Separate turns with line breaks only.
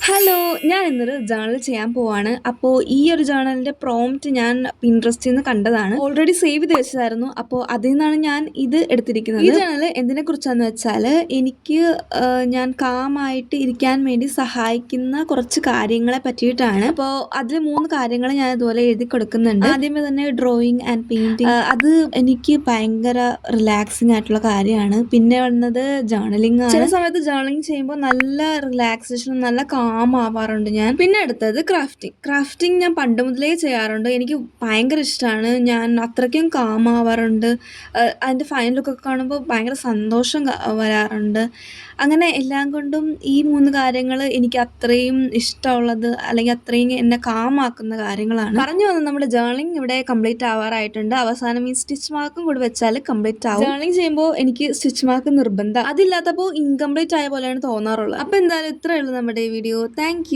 Hello! ഞാൻ ഇന്നൊരു journal ചെയ്യാൻ പോവാണ്. അപ്പോൾ ഈ ഒരു ജേർണലിന്റെ പ്രോംപ്റ്റ് ഞാൻ പിൻട്രസ്റ്റിൽ നിന്ന് കണ്ടതാണ്. ഓൾറെഡി സേവ് ചെയ്ത് വെച്ചതായിരുന്നു. അപ്പോൾ അതിൽ നിന്നാണ് ഞാൻ ഇത് എടുത്തിരിക്കുന്നത്. ഈ ജേർണൽ എന്തിനെക്കുറിച്ചാന്ന് വെച്ചാൽ എനിക്ക് ഞാൻ കാമായിട്ട് ഇരിക്കാൻ വേണ്ടി സഹായിക്കുന്ന കുറച്ച് കാര്യങ്ങളെ പറ്റിയിട്ടാണ്. അപ്പോൾ അതിൽ 3 കാര്യങ്ങൾ ഞാൻ ഇതുപോലെ എഴുതി കൊടുക്കുന്നുണ്ട്. ആദ്യമേ തന്നെ ഡ്രോയിങ് ആൻഡ് പെയിന്റിങ്. അത് എനിക്ക് ഭയങ്കര റിലാക്സിങ് ആയിട്ടുള്ള കാര്യമാണ്. പിന്നെ വന്നത് ജേർണലിംഗ് ആണ്. ചില സമയത്ത് ജേർണലിംഗ് ചെയ്യുമ്പോൾ നല്ല റിലാക്സേഷനും നല്ല ആവാറുണ്ട് ഞാൻ. പിന്നെ അടുത്തത് ക്രാഫ്റ്റിംഗ് ഞാൻ പണ്ട് മുതലേ ചെയ്യാറുണ്ട്. എനിക്ക് ഭയങ്കര ഇഷ്ടമാണ്. ഞാൻ അത്രയ്ക്കും ആവാറുണ്ട്. അതിൻ്റെ ഫൈനൽ ലുക്കൊക്കെ കാണുമ്പോൾ ഭയങ്കര സന്തോഷം വരാറുണ്ട്. അങ്ങനെ എല്ലാം കൊണ്ടും ഈ 3 കാര്യങ്ങൾ എനിക്ക് അത്രയും ഇഷ്ടമുള്ളത് അല്ലെങ്കിൽ അത്രയും എന്നെ ആക്കുന്ന കാര്യങ്ങളാണ്. പറഞ്ഞു വന്നത് നമ്മുടെ ജേർണലിംഗ് ഇവിടെ കംപ്ലീറ്റ് ആവാറായിട്ടുണ്ട്. അവസാനം ഈ സ്റ്റിച്ച് മാർക്കും കൂടി വെച്ചാൽ കംപ്ലീറ്റ് ആവും. ജേർണലിംഗ് ചെയ്യുമ്പോൾ എനിക്ക് സ്റ്റിച്ച് മാർക്ക് നിർബന്ധം. അതില്ലാത്തപ്പോൾ ഇൻകംപ്ലീറ്റ് ആയ പോലെയാണ് തോന്നാറുള്ളത്. അപ്പോൾ എന്തായാലും ഇത്രയേ ഉള്ളൂ നമ്മുടെ ഈ വീഡിയോ. താങ്ക്